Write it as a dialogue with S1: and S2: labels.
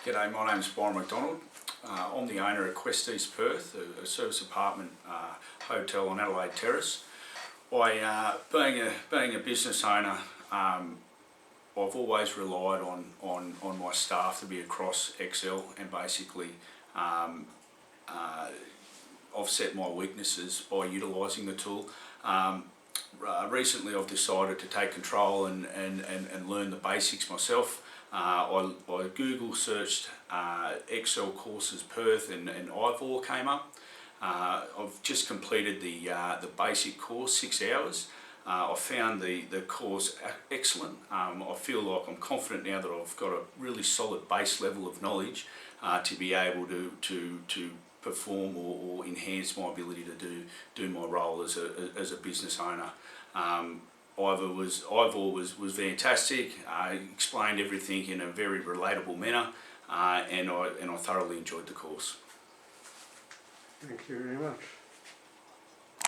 S1: G'day, my name's Byron McDonald. I'm the owner of Quest East Perth, a service apartment hotel on Adelaide Terrace. Being a business owner, I've always relied on my staff to be across Excel and basically offset my weaknesses by utilising the tool. Recently I've decided to take control and learn the basics myself. I Google searched Excel courses Perth and Ivor came up. I've just completed the basic course, 6 hours. I found the course excellent. I feel like I'm confident now that I've got a really solid base level of knowledge to be able to perform or enhance my ability to do my role as a business owner. Ivor was fantastic. Explained everything in a very relatable manner, and I thoroughly enjoyed the course.
S2: Thank you very much.